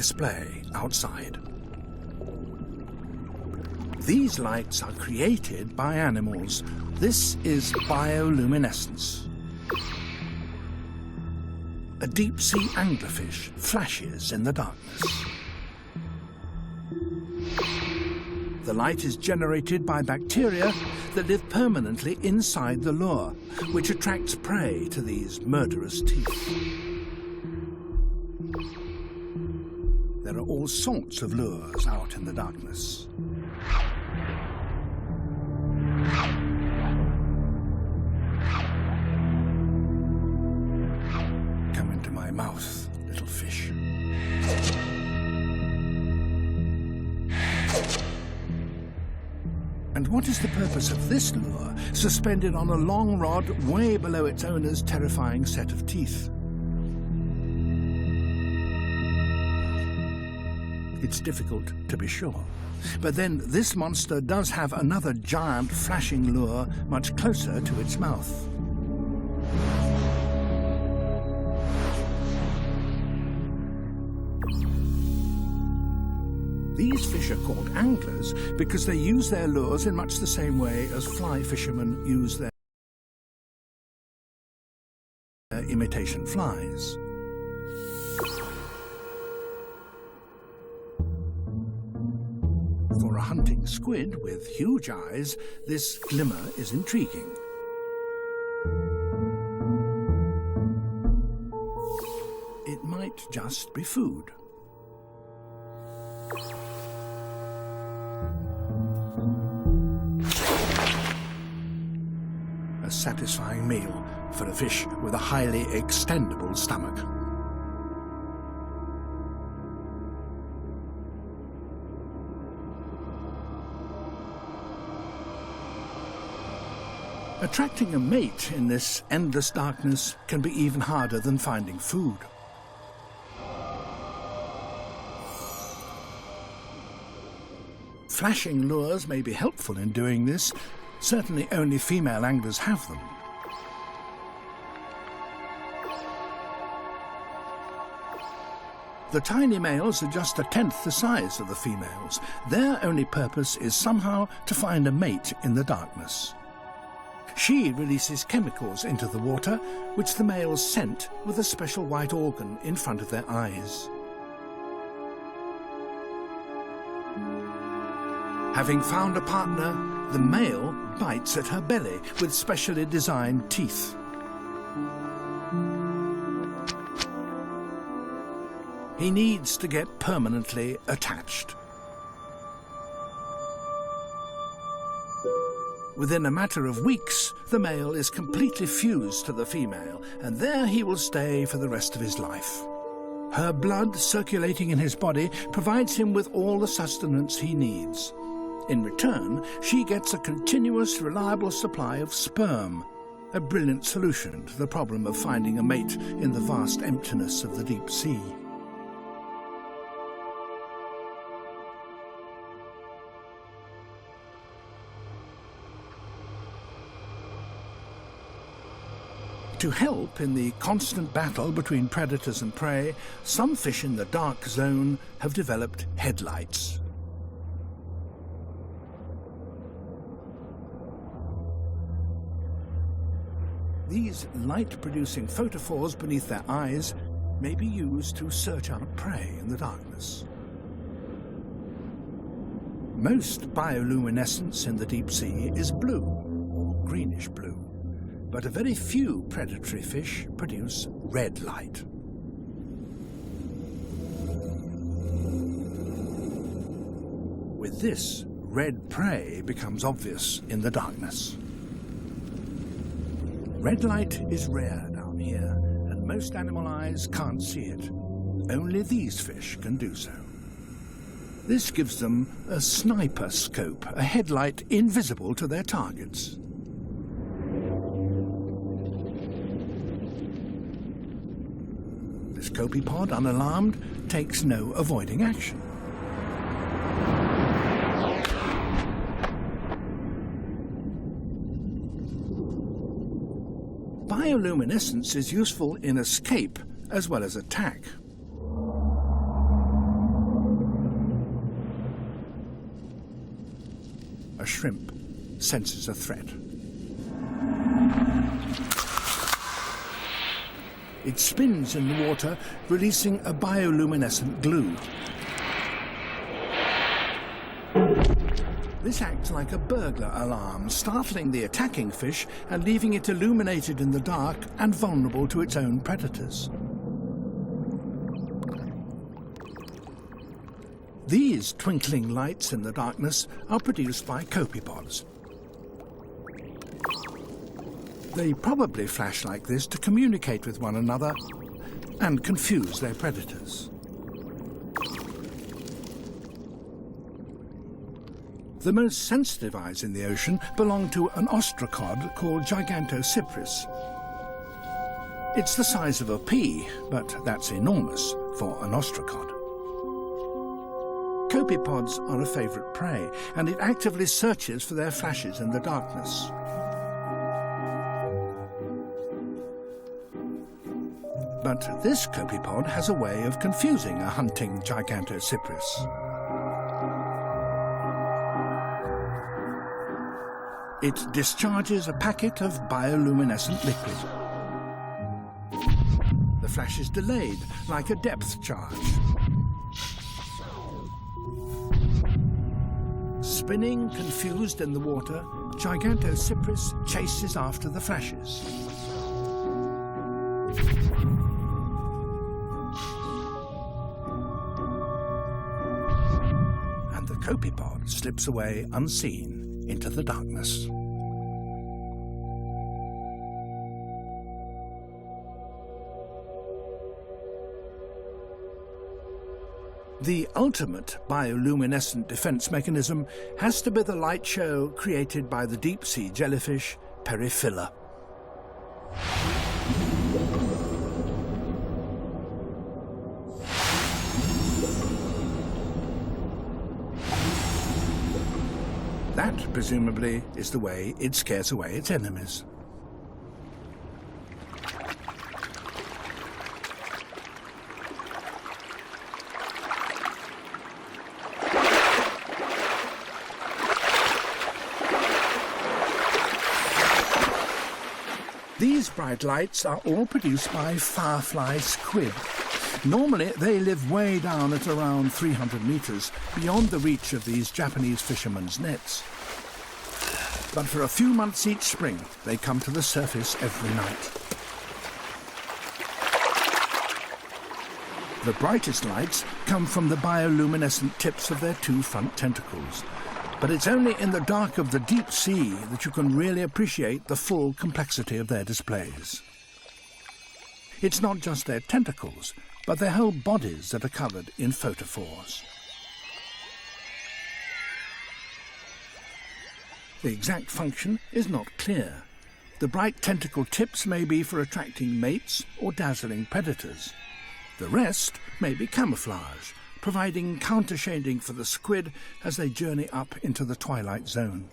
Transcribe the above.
display outside. These lights are created by animals. This is bioluminescence. A deep-sea anglerfish flashes in the darkness. The light is generated by bacteria that live permanently inside the lure, which attracts prey to these murderous teeth. There are all sorts of lures out in the darkness. Come into my mouth, little fish. And what is the purpose of this lure, suspended on a long rod way below its owner's terrifying set of teeth? It's difficult to be sure. But then this monster does have another giant flashing lure much closer to its mouth. These fish are called anglers because they use their lures in much the same way as fly fishermen use their imitation flies. For a hunting squid with huge eyes, this glimmer is intriguing. It might just be food. A satisfying meal for a fish with a highly extendable stomach. Attracting a mate in this endless darkness can be even harder than finding food. Flashing lures may be helpful in doing this. Certainly only female anglers have them. The tiny males are just a tenth the size of the females. Their only purpose is somehow to find a mate in the darkness. She releases chemicals into the water, which the males scent with a special white organ in front of their eyes. Having found a partner, the male bites at her belly with specially designed teeth. He needs to get permanently attached. Within a matter of weeks, the male is completely fused to the female, and there he will stay for the rest of his life. Her blood circulating in his body provides him with all the sustenance he needs. In return, she gets a continuous, reliable supply of sperm, a brilliant solution to the problem of finding a mate in the vast emptiness of the deep sea. To help in the constant battle between predators and prey, some fish in the dark zone have developed headlights. These light-producing photophores beneath their eyes may be used to search out prey in the darkness. Most bioluminescence in the deep sea is blue, or greenish blue, but a very few predatory fish produce red light. With this, red prey becomes obvious in the darkness. Red light is rare down here, and most animal eyes can't see it. Only these fish can do so. This gives them a sniper scope, a headlight invisible to their targets. This copepod, unalarmed, takes no avoiding action. Bioluminescence is useful in escape as well as attack. a shrimp, senses a threat. It spins in the water, releasing a bioluminescent glue. This acts like a burglar alarm, startling the attacking fish and leaving it illuminated in the dark and vulnerable to its own predators. These twinkling lights in the darkness are produced by copepods. They probably flash like this to communicate with one another and confuse their predators. The most sensitive eyes in the ocean belong to an ostracod called Gigantocypris. It's the size of a pea, but that's enormous for an ostracod. Copepods are a favourite prey, and it actively searches for their flashes in the darkness. But this copepod has a way of confusing a hunting Gigantocypris. It discharges a packet of bioluminescent liquid. The flash is delayed, like a depth charge. Spinning, confused in the water, Gigantocypris chases after the flashes. And the copepod slips away unseen into the darkness. The ultimate bioluminescent defense mechanism has to be the light show created by the deep-sea jellyfish Periphylla. That, presumably, is the way it scares away its enemies. These bright lights are all produced by Firefly squid. Normally, they live way down at around 300 meters, beyond the reach of these Japanese fishermen's nets. But for a few months each spring, they come to the surface every night. The brightest lights come from the bioluminescent tips of their two front tentacles. But it's only in the dark of the deep sea that you can really appreciate the full complexity of their displays. It's not just their tentacles, but their whole bodies that are covered in photophores. The exact function is not clear. The bright tentacle tips may be for attracting mates or dazzling predators. The rest may be camouflage, providing counter-shading for the squid as they journey up into the twilight zone.